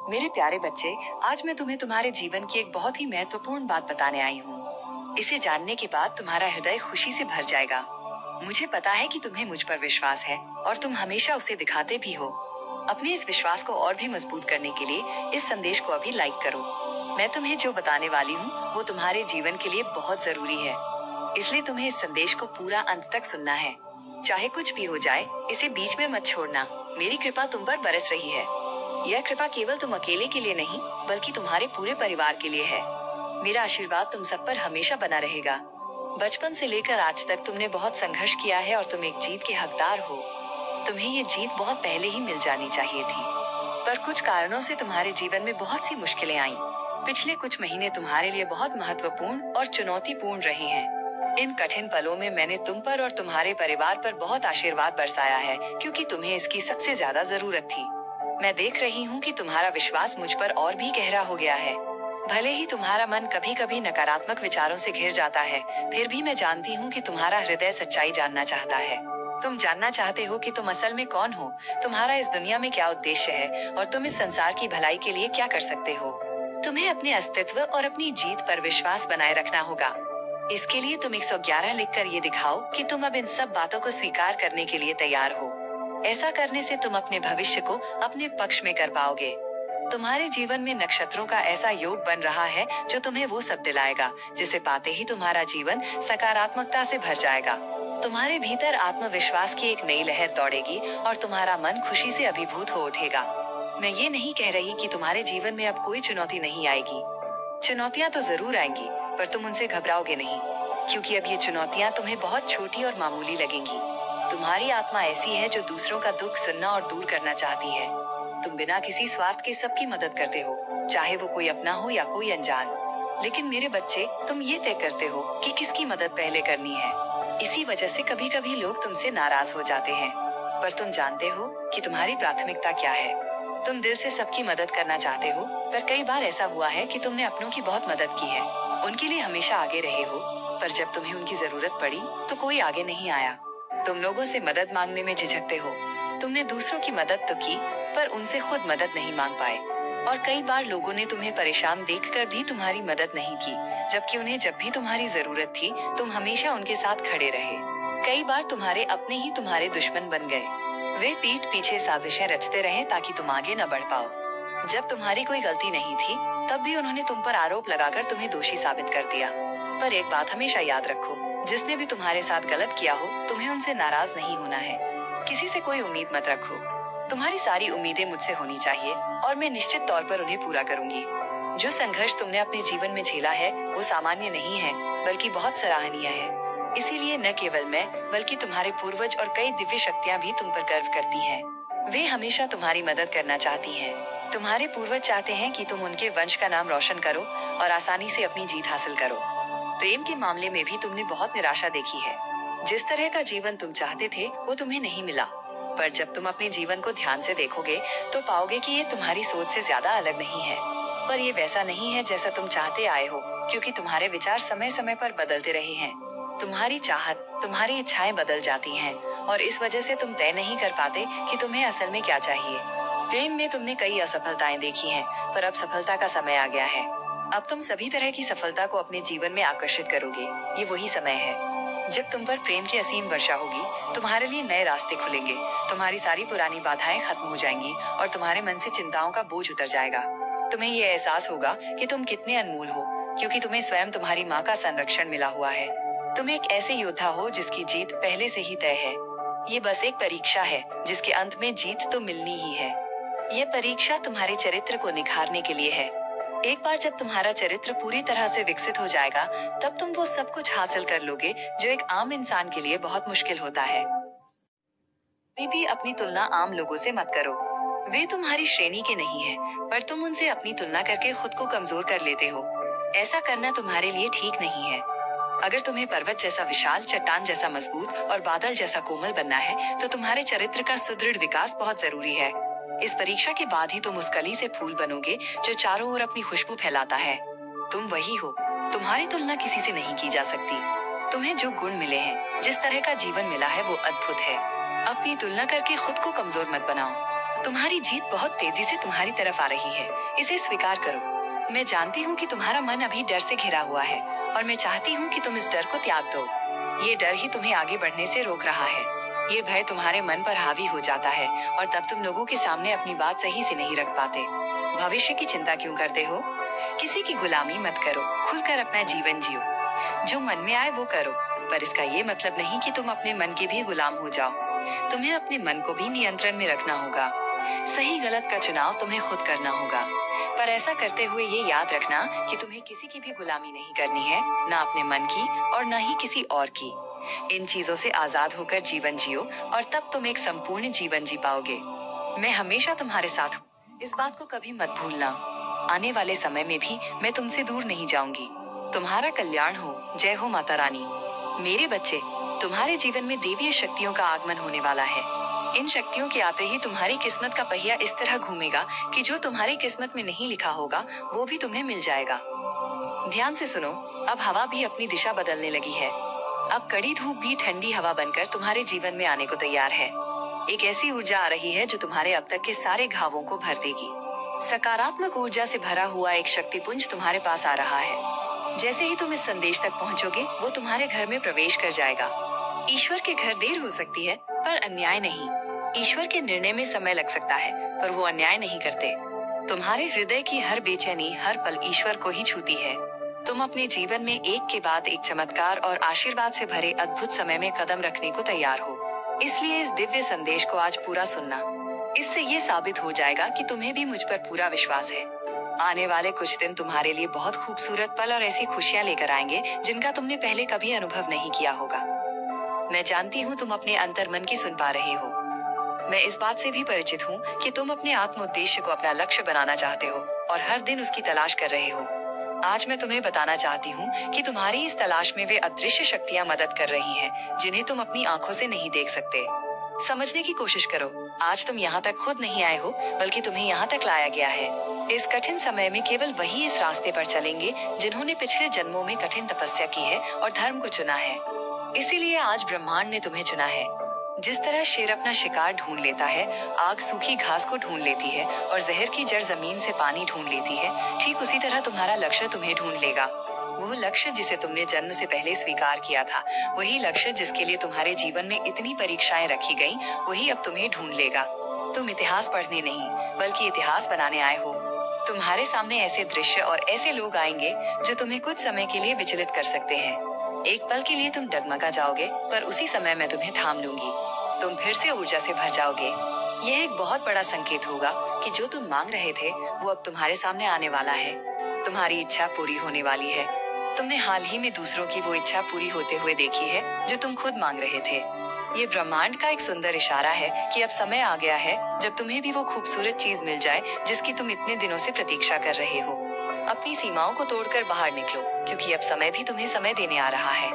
मेरे प्यारे बच्चे, आज मैं तुम्हें तुम्हारे जीवन की एक बहुत ही महत्वपूर्ण बात बताने आई हूँ। इसे जानने के बाद तुम्हारा हृदय खुशी से भर जाएगा। मुझे पता है कि तुम्हें मुझ पर विश्वास है और तुम हमेशा उसे दिखाते भी हो। अपने इस विश्वास को और भी मजबूत करने के लिए इस संदेश को अभी लाइक करो। मैं तुम्हें जो बताने वाली हूँ वो तुम्हारे जीवन के लिए बहुत जरूरी है, इसलिए तुम्हें इस संदेश को पूरा अंत तक सुनना है। चाहे कुछ भी हो जाए, इसे बीच में मत छोड़ना। मेरी कृपा तुम पर बरस रही है। यह कृपा केवल तुम अकेले के लिए नहीं, बल्कि तुम्हारे पूरे परिवार के लिए है। मेरा आशीर्वाद तुम सब पर हमेशा बना रहेगा। बचपन से लेकर आज तक तुमने बहुत संघर्ष किया है और तुम एक जीत के हकदार हो। तुम्हें ये जीत बहुत पहले ही मिल जानी चाहिए थी, पर कुछ कारणों से तुम्हारे जीवन में बहुत सी मुश्किलें आईं। पिछले कुछ महीने तुम्हारे लिए बहुत महत्वपूर्ण और चुनौतीपूर्ण रहे हैं। इन कठिन पलों में मैंने तुम पर और तुम्हारे परिवार पर बहुत आशीर्वाद बरसाया है, क्योंकि तुम्हें इसकी सबसे ज्यादा जरूरत थी। मैं देख रही हूँ कि तुम्हारा विश्वास मुझ पर और भी गहरा हो गया है। भले ही तुम्हारा मन कभी कभी नकारात्मक विचारों से घिर जाता है, फिर भी मैं जानती हूँ कि तुम्हारा हृदय सच्चाई जानना चाहता है। तुम जानना चाहते हो कि तुम असल में कौन हो, तुम्हारा इस दुनिया में क्या उद्देश्य है और तुम इस संसार की भलाई के लिए क्या कर सकते हो। तुम्हें अपने अस्तित्व और अपनी जीत पर विश्वास बनाए रखना होगा। इसके लिए तुम 111 लिखकर ये दिखाओ कि तुम अब इन सब बातों को स्वीकार करने के लिए तैयार हो। ऐसा करने से तुम अपने भविष्य को अपने पक्ष में कर पाओगे। तुम्हारे जीवन में नक्षत्रों का ऐसा योग बन रहा है जो तुम्हें वो सब दिलाएगा, जिसे पाते ही तुम्हारा जीवन सकारात्मकता से भर जाएगा। तुम्हारे भीतर आत्मविश्वास की एक नई लहर दौड़ेगी और तुम्हारा मन खुशी से अभिभूत हो उठेगा। मैं ये नहीं कह रही कि तुम्हारे जीवन में अब कोई चुनौती नहीं आएगी। चुनौतियां तो जरूर आएंगी, पर तुम उनसे घबराओगे नहीं, क्योंकि अब ये चुनौतियां तुम्हें बहुत छोटी और मामूली लगेंगी। तुम्हारी आत्मा ऐसी है जो दूसरों का दुख सुनना और दूर करना चाहती है। तुम बिना किसी स्वार्थ के सबकी मदद करते हो, चाहे वो कोई अपना हो या कोई अनजान। लेकिन मेरे बच्चे, तुम ये तय करते हो कि किसकी मदद पहले करनी है। इसी वजह से कभी कभी लोग तुमसे नाराज हो जाते हैं, पर तुम जानते हो कि तुम्हारी प्राथमिकता क्या है। तुम दिल से सबकी मदद करना चाहते हो, पर कई बार ऐसा हुआ है कि तुमने अपनों की बहुत मदद की है, उनके लिए हमेशा आगे रहे हो, पर जब तुम्हें उनकी जरूरत पड़ी तो कोई आगे नहीं आया। तुम लोगों से मदद मांगने में झिझकते हो। तुमने दूसरों की मदद तो की, पर उनसे खुद मदद नहीं मांग पाए। और कई बार लोगों ने तुम्हें परेशान देखकर भी तुम्हारी मदद नहीं की, जबकि उन्हें जब भी तुम्हारी जरूरत थी तुम हमेशा उनके साथ खड़े रहे। कई बार तुम्हारे अपने ही तुम्हारे दुश्मन बन गए। वे पीठ पीछे साजिशें रचते रहे ताकि तुम आगे न बढ़ पाओ। जब तुम्हारी कोई गलती नहीं थी, तब भी उन्होंने तुम पर आरोप लगाकर तुम्हें दोषी साबित कर दिया। पर एक बात हमेशा याद रखो, जिसने भी तुम्हारे साथ गलत किया हो, तुम्हें उनसे नाराज नहीं होना है। किसी से कोई उम्मीद मत रखो। तुम्हारी सारी उम्मीदें मुझसे होनी चाहिए और मैं निश्चित तौर पर उन्हें पूरा करूंगी। जो संघर्ष तुमने अपने जीवन में झेला है वो सामान्य नहीं है, बल्कि बहुत सराहनीय है। इसीलिए न केवल मैं, बल्कि तुम्हारे पूर्वज और कई दिव्य शक्तियां भी तुम पर गर्व करती हैं। वे हमेशा तुम्हारी मदद करना चाहती हैं। तुम्हारे पूर्वज चाहते हैं कि तुम उनके वंश का नाम रोशन करो और आसानी से अपनी जीत हासिल करो। प्रेम के मामले में भी तुमने बहुत निराशा देखी है। जिस तरह का जीवन तुम चाहते थे वो तुम्हें नहीं मिला, पर जब तुम अपने जीवन को ध्यान से देखोगे तो पाओगे कि ये तुम्हारी सोच से ज्यादा अलग नहीं है। पर ये वैसा नहीं है जैसा तुम चाहते आए हो, क्योंकि तुम्हारे विचार समय समय पर बदलते रहे हैं। तुम्हारी चाहत, तुम्हारी इच्छाएं बदल जाती हैं और इस वजह से तुम तय नहीं कर पाते कि तुम्हें असल में क्या चाहिए। प्रेम में तुमने कई असफलताएं देखी हैं, पर अब सफलता का समय आ गया है। अब तुम सभी तरह की सफलता को अपने जीवन में आकर्षित करोगे। ये वही समय है जब तुम पर प्रेम की असीम वर्षा होगी। तुम्हारे लिए नए रास्ते खुलेंगे, तुम्हारी सारी पुरानी बाधाएं खत्म हो जाएंगी और तुम्हारे मन से चिंताओं का बोझ उतर जाएगा। तुम्हें ये एहसास होगा कि तुम कितने अनमोल हो, क्योंकि तुम्हें स्वयं तुम्हारी माँ का संरक्षण मिला हुआ है। तुम एक ऐसे योद्धा हो जिसकी जीत पहले से ही तय है। ये बस एक परीक्षा है जिसके अंत में जीत तो मिलनी ही है। ये परीक्षा तुम्हारे चरित्र को निखारने के लिए है। एक बार जब तुम्हारा चरित्र पूरी तरह से विकसित हो जाएगा, तब तुम वो सब कुछ हासिल कर लोगे जो एक आम इंसान के लिए बहुत मुश्किल होता है। कभी भी अपनी तुलना आम लोगों से मत करो। वे तुम्हारी श्रेणी के नहीं है, पर तुम उनसे अपनी तुलना करके खुद को कमजोर कर लेते हो। ऐसा करना तुम्हारे लिए ठीक नहीं है। अगर तुम्हें पर्वत जैसा विशाल, चट्टान जैसा मजबूत और बादल जैसा कोमल बनना है, तो तुम्हारे चरित्र का सुदृढ़ विकास बहुत जरूरी है। इस परीक्षा के बाद ही तुम उस कली से फूल बनोगे जो चारों ओर अपनी खुशबू फैलाता है। तुम वही हो। तुम्हारी तुलना किसी से नहीं की जा सकती। तुम्हें जो गुण मिले हैं, जिस तरह का जीवन मिला है, वो अद्भुत है। अपनी तुलना करके खुद को कमजोर मत बनाओ। तुम्हारी जीत बहुत तेजी से तुम्हारी तरफ आ रही है, इसे स्वीकार करो। मैं जानती हूँ कि तुम्हारा मन अभी डर से घिरा हुआ है और मैं चाहती हूँ कि तुम इस डर को त्याग दो। ये डर ही तुम्हें आगे बढ़ने से रोक रहा है। ये भय तुम्हारे मन पर हावी हो जाता है और तब तुम लोगों के सामने अपनी बात सही से नहीं रख पाते। भविष्य की चिंता क्यों करते हो? किसी की गुलामी मत करो, खुलकर अपना जीवन जियो। जो मन में आए वो करो, पर इसका ये मतलब नहीं कि तुम अपने मन के भी गुलाम हो जाओ। तुम्हें अपने मन को भी नियंत्रण में रखना होगा। सही गलत का चुनाव तुम्हें खुद करना होगा, पर ऐसा करते हुए ये याद रखना कि तुम्हें किसी की भी गुलामी नहीं करनी है, ना अपने मन की और ना ही किसी और की। इन चीजों से आजाद होकर जीवन जियो और तब तुम एक संपूर्ण जीवन जी पाओगे। मैं हमेशा तुम्हारे साथ हूँ, इस बात को कभी मत भूलना। आने वाले समय में भी मैं तुमसे दूर नहीं जाऊंगी। तुम्हारा कल्याण हो। जय हो माता रानी। मेरे बच्चे, तुम्हारे जीवन में देवीय शक्तियों का आगमन होने वाला है। इन शक्तियों के आते ही तुम्हारी किस्मत का पहिया इस तरह घूमेगा कि जो तुम्हारी किस्मत में नहीं लिखा होगा वो भी तुम्हें मिल जाएगा। ध्यान से सुनो, अब हवा भी अपनी दिशा बदलने लगी है। अब कड़ी धूप भी ठंडी हवा बनकर तुम्हारे जीवन में आने को तैयार है। एक ऐसी ऊर्जा आ रही है जो तुम्हारे अब तक के सारे घावों को भर देगी। सकारात्मक ऊर्जा से भरा हुआ एक शक्तिपुंज तुम्हारे पास आ रहा है। जैसे ही तुम इस संदेश तक पहुंचोगे, वो तुम्हारे घर में प्रवेश कर जाएगा। ईश्वर के घर देर हो सकती है, पर अन्याय नहीं। ईश्वर के निर्णय में समय लग सकता है, पर वो अन्याय नहीं करते। तुम्हारे हृदय की हर बेचैनी हर पल ईश्वर को ही छूती है। तुम अपने जीवन में एक के बाद एक चमत्कार और आशीर्वाद से भरे अद्भुत समय में कदम रखने को तैयार हो। इसलिए इस दिव्य संदेश को आज पूरा सुनना। इससे ये साबित हो जाएगा कि तुम्हें भी मुझ पर पूरा विश्वास है। आने वाले कुछ दिन तुम्हारे लिए बहुत खूबसूरत पल और ऐसी खुशियां लेकर आएंगे जिनका तुमने पहले कभी अनुभव नहीं किया होगा। मैं जानती हूँ तुम अपने अंतर मन की सुन पा रहे हो। मैं इस बात से भी परिचित हूँ कि तुम अपने आत्म उद्देश्य को अपना लक्ष्य बनाना चाहते हो और हर दिन उसकी तलाश कर रहे हो। आज मैं तुम्हें बताना चाहती हूँ कि तुम्हारी इस तलाश में वे अदृश्य शक्तियाँ मदद कर रही हैं, जिन्हें तुम अपनी आंखों से नहीं देख सकते। समझने की कोशिश करो। आज तुम यहाँ तक खुद नहीं आए हो, बल्कि तुम्हें यहाँ तक लाया गया है। इस कठिन समय में केवल वही इस रास्ते पर चलेंगे जिन्होंने पिछले जन्मों में कठिन तपस्या की है और धर्म को चुना है। इसीलिए आज ब्रह्मांड ने तुम्हें चुना है। जिस तरह शेर अपना शिकार ढूंढ लेता है, आग सूखी घास को ढूंढ लेती है और जहर की जड़ जमीन से पानी ढूंढ लेती है, ठीक उसी तरह तुम्हारा लक्ष्य तुम्हें ढूंढ लेगा। वो लक्ष्य जिसे तुमने जन्म से पहले स्वीकार किया था, वही लक्ष्य जिसके लिए तुम्हारे जीवन में इतनी परीक्षाएं रखी गईं, वही अब तुम्हें ढूंढ लेगा। तुम इतिहास पढ़ने नहीं, बल्कि इतिहास बनाने आए हो। तुम्हारे सामने ऐसे दृश्य और ऐसे लोग आएंगे जो तुम्हें कुछ समय के लिए विचलित कर सकते हैं। एक पल के लिए तुम डगमगा जाओगे, पर उसी समय मैं तुम्हें थाम लूंगी। तुम फिर से ऊर्जा से भर जाओगे। यह एक बहुत बड़ा संकेत होगा कि जो तुम मांग रहे थे वो अब तुम्हारे सामने आने वाला है। तुम्हारी इच्छा पूरी होने वाली है। तुमने हाल ही में दूसरों की वो इच्छा पूरी होते हुए देखी है जो तुम खुद मांग रहे थे। ये ब्रह्मांड का एक सुंदर इशारा है कि अब समय आ गया है जब तुम्हें भी वो खूबसूरत चीज मिल जाए जिसकी तुम इतने दिनों से प्रतीक्षा कर रहे हो। अपनी सीमाओं को तोड़कर बाहर निकलो, क्योंकि अब समय भी तुम्हें समय देने आ रहा है।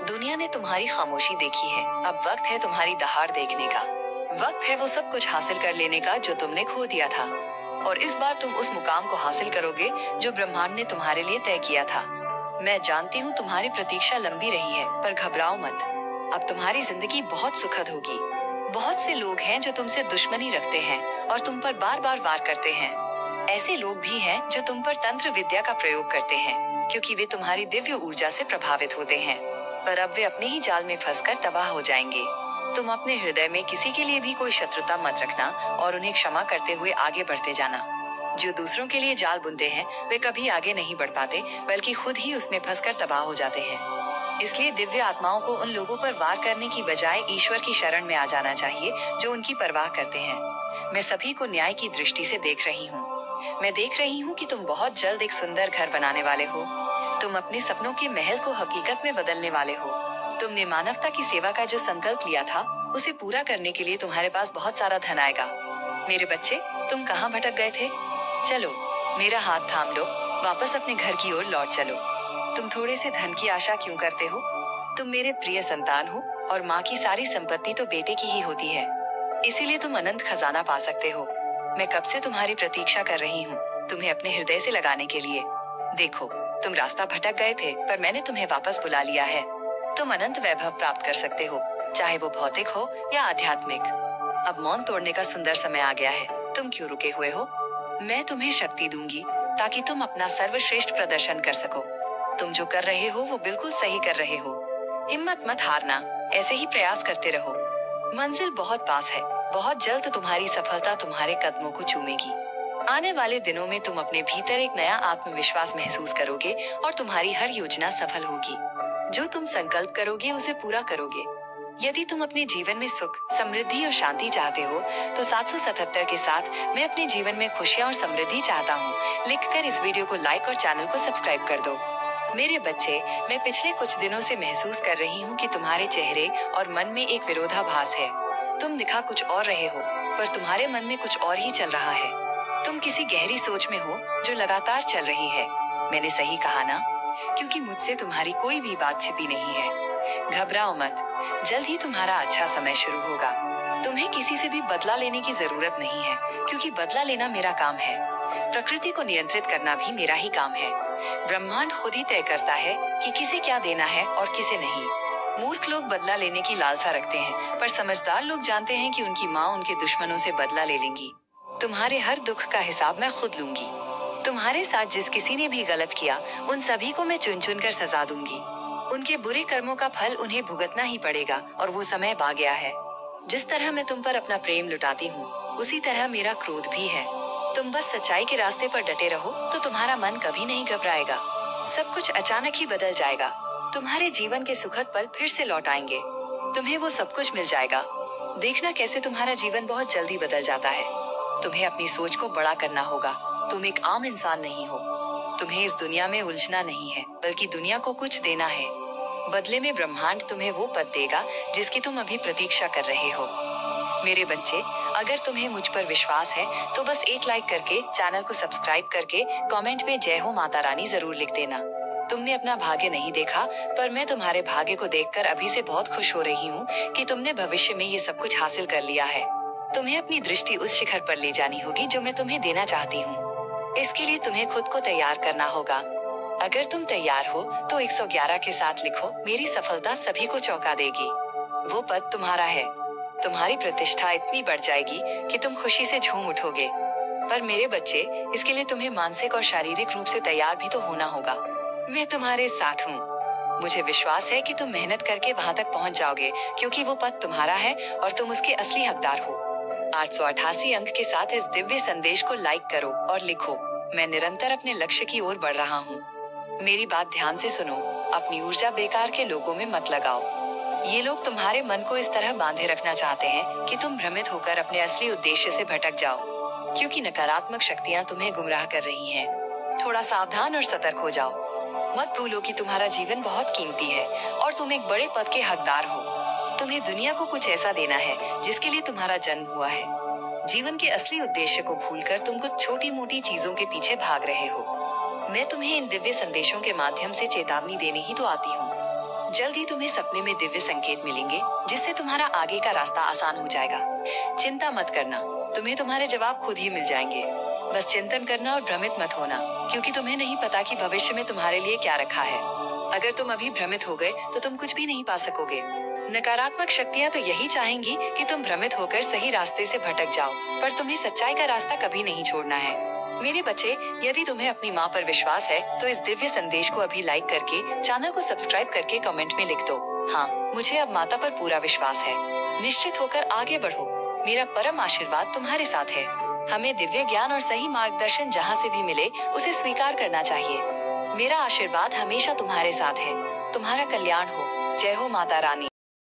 दुनिया ने तुम्हारी खामोशी देखी है, अब वक्त है तुम्हारी दहाड़ देखने का। वक्त है वो सब कुछ हासिल कर लेने का जो तुमने खो दिया था, और इस बार तुम उस मुकाम को हासिल करोगे जो ब्रह्मांड ने तुम्हारे लिए तय किया था। मैं जानती हूँ तुम्हारी प्रतीक्षा लंबी रही है, पर घबराओ मत। अब तुम्हारी जिंदगी बहुत सुखद होगी। बहुत से लोग हैं जो तुमसे दुश्मनी रखते हैं और तुम पर बार बार वार करते हैं। ऐसे लोग भी हैं जो तुम पर तंत्र विद्या का प्रयोग करते हैं, क्योंकि वे तुम्हारी दिव्य ऊर्जा से प्रभावित होते हैं। पर अब वे अपने ही जाल में फंसकर तबाह हो जाएंगे। तुम अपने हृदय में किसी के लिए भी कोई शत्रुता मत रखना और उन्हें क्षमा करते हुए आगे बढ़ते जाना। जो दूसरों के लिए जाल बुनते हैं वे कभी आगे नहीं बढ़ पाते, बल्कि खुद ही उसमें फंसकर तबाह हो जाते हैं। इसलिए दिव्य आत्माओं को उन लोगों पर वार करने की बजाय ईश्वर की शरण में आ जाना चाहिए जो उनकी परवाह करते हैं। मैं सभी को न्याय की दृष्टि से देख रही हूँ। मैं देख रही हूँ कि तुम बहुत जल्द एक सुंदर घर बनाने वाले हो। तुम अपने सपनों के महल को हकीकत में बदलने वाले हो। तुमने मानवता की सेवा का जो संकल्प लिया था, उसे पूरा करने के लिए तुम्हारे पास बहुत सारा धन आएगा। मेरे बच्चे, तुम कहाँ भटक गए थे? चलो, मेरा हाथ थाम लो, वापस अपने घर की ओर लौट चलो। तुम थोड़े से धन की आशा क्यों करते हो? तुम मेरे प्रिय संतान हो और माँ की सारी संपत्ति तो बेटे की ही होती है। इसीलिए तुम अनंत खजाना पा सकते हो। मैं कब से तुम्हारी प्रतीक्षा कर रही हूँ, तुम्हें अपने हृदय से लगाने के लिए। देखो, तुम रास्ता भटक गए थे, पर मैंने तुम्हें वापस बुला लिया है। तुम अनंत वैभव प्राप्त कर सकते हो, चाहे वो भौतिक हो या आध्यात्मिक। अब मौन तोड़ने का सुंदर समय आ गया है। तुम क्यों रुके हुए हो? मैं तुम्हें शक्ति दूंगी ताकि तुम अपना सर्वश्रेष्ठ प्रदर्शन कर सको। तुम जो कर रहे हो वो बिल्कुल सही कर रहे हो। हिम्मत मत हारना, ऐसे ही प्रयास करते रहो। मंजिल बहुत पास है। बहुत जल्द तुम्हारी सफलता तुम्हारे कदमों को चूमेगी। आने वाले दिनों में तुम अपने भीतर एक नया आत्मविश्वास महसूस करोगे और तुम्हारी हर योजना सफल होगी। जो तुम संकल्प करोगे उसे पूरा करोगे। यदि तुम अपने जीवन में सुख, समृद्धि और शांति चाहते हो तो 777 के साथ मैं अपने जीवन में खुशियाँ और समृद्धि चाहता हूँ लिखकर इस वीडियो को लाइक और चैनल को सब्सक्राइब कर दो। मेरे बच्चे, मैं पिछले कुछ दिनों से महसूस कर रही हूँ कि तुम्हारे चेहरे और मन में एक विरोधाभास है। तुम दिखा कुछ और रहे हो पर तुम्हारे मन में कुछ और ही चल रहा है। तुम किसी गहरी सोच में हो जो लगातार चल रही है। मैंने सही कहा ना? क्योंकि मुझसे तुम्हारी कोई भी बात छिपी नहीं है। घबराओ मत, जल्द ही तुम्हारा अच्छा समय शुरू होगा। तुम्हें किसी से भी बदला लेने की जरूरत नहीं है, क्योंकि बदला लेना मेरा काम है। प्रकृति को नियंत्रित करना भी मेरा ही काम है। ब्रह्मांड खुद ही तय करता है कि किसे क्या देना है और किसे नहीं। मूर्ख लोग बदला लेने की लालसा रखते हैं, पर समझदार लोग जानते हैं कि उनकी माँ उनके दुश्मनों से बदला ले लेंगी। तुम्हारे हर दुख का हिसाब मैं खुद लूंगी। तुम्हारे साथ जिस किसी ने भी गलत किया, उन सभी को मैं चुन चुन कर सजा दूंगी। उनके बुरे कर्मों का फल उन्हें भुगतना ही पड़ेगा और वो समय आ गया है। जिस तरह मैं तुम पर अपना प्रेम लुटाती हूँ, उसी तरह मेरा क्रोध भी है। तुम बस सच्चाई के रास्ते पर डटे रहो तो तुम्हारा मन कभी नहीं घबराएगा। सब कुछ अचानक ही बदल जाएगा। तुम्हारे जीवन के सुखद पल फिर से लौट आएंगे। तुम्हें वो सब कुछ मिल जाएगा। देखना कैसे तुम्हारा जीवन बहुत जल्दी बदल जाता है। तुम्हें अपनी सोच को बड़ा करना होगा। तुम एक आम इंसान नहीं हो। तुम्हें इस दुनिया में उलझना नहीं है, बल्कि दुनिया को कुछ देना है। बदले में ब्रह्मांड तुम्हें वो पद देगा जिसकी तुम अभी प्रतीक्षा कर रहे हो। मेरे बच्चे, अगर तुम्हें मुझ पर विश्वास है तो बस एक लाइक करके, चैनल को सब्सक्राइब करके कमेंट में जय हो माता रानी जरूर लिख देना। तुमने अपना भाग्य नहीं देखा, पर मैं तुम्हारे भाग्य को देखकर अभी से बहुत खुश हो रही हूँ कि तुमने भविष्य में ये सब कुछ हासिल कर लिया है। तुम्हें अपनी दृष्टि उस शिखर पर ले जानी होगी जो मैं तुम्हें देना चाहती हूँ। इसके लिए तुम्हें खुद को तैयार करना होगा। अगर तुम तैयार हो तो 111 के साथ लिखो, मेरी सफलता सभी को चौंका देगी। वो पद तुम्हारा है। तुम्हारी प्रतिष्ठा इतनी बढ़ जाएगी कि तुम खुशी से झूम उठोगे। पर मेरे बच्चे, इसके लिए तुम्हें मानसिक और शारीरिक रूप से तैयार भी तो होना होगा। मैं तुम्हारे साथ हूँ। मुझे विश्वास है कि तुम मेहनत करके वहाँ तक पहुँच जाओगे, क्योंकि वो पद तुम्हारा है और तुम उसके असली हकदार हो। 888 अंक के साथ इस दिव्य संदेश को लाइक करो और लिखो, मैं निरंतर अपने लक्ष्य की ओर बढ़ रहा हूँ। मेरी बात ध्यान से सुनो। अपनी ऊर्जा बेकार के लोगों में मत लगाओ। ये लोग तुम्हारे मन को इस तरह बांधे रखना चाहते हैं कि तुम भ्रमित होकर अपने असली उद्देश्य से भटक जाओ, क्योंकि नकारात्मक शक्तियाँ तुम्हें गुमराह कर रही हैं। थोड़ा सावधान और सतर्क हो जाओ। मत भूलो कि तुम्हारा जीवन बहुत कीमती है और तुम एक बड़े पद के हकदार हो। तुम्हें दुनिया को कुछ ऐसा देना है जिसके लिए तुम्हारा जन्म हुआ है। जीवन के असली उद्देश्य को भूलकर तुम कुछ छोटी मोटी चीजों के पीछे भाग रहे हो। मैं तुम्हें इन दिव्य संदेशों के माध्यम से चेतावनी देने ही तो आती हूँ। जल्द ही तुम्हें सपने में दिव्य संकेत मिलेंगे, जिससे तुम्हारा आगे का रास्ता आसान हो जाएगा। चिंता मत करना, तुम्हें तुम्हारे जवाब खुद ही मिल जाएंगे। बस चिंतन करना और भ्रमित मत होना, क्योंकि तुम्हें नहीं पता कि भविष्य में तुम्हारे लिए क्या रखा है। अगर तुम अभी भ्रमित हो गए तो तुम कुछ भी नहीं पा सकोगे। नकारात्मक शक्तियाँ तो यही चाहेंगी कि तुम भ्रमित होकर सही रास्ते से भटक जाओ, पर तुम्हें सच्चाई का रास्ता कभी नहीं छोड़ना है। मेरे बच्चे, यदि तुम्हें अपनी माँ पर विश्वास है तो इस दिव्य संदेश को अभी लाइक करके, चैनल को सब्सक्राइब करके कमेंट में लिख दो, हाँ, मुझे अब माता पर पूरा विश्वास है। निश्चित होकर आगे बढ़ो। मेरा परम आशीर्वाद तुम्हारे साथ है। हमें दिव्य ज्ञान और सही मार्गदर्शन जहाँ से भी मिले उसे स्वीकार करना चाहिए। मेरा आशीर्वाद हमेशा तुम्हारे साथ है। तुम्हारा कल्याण हो। जय हो माता रानी।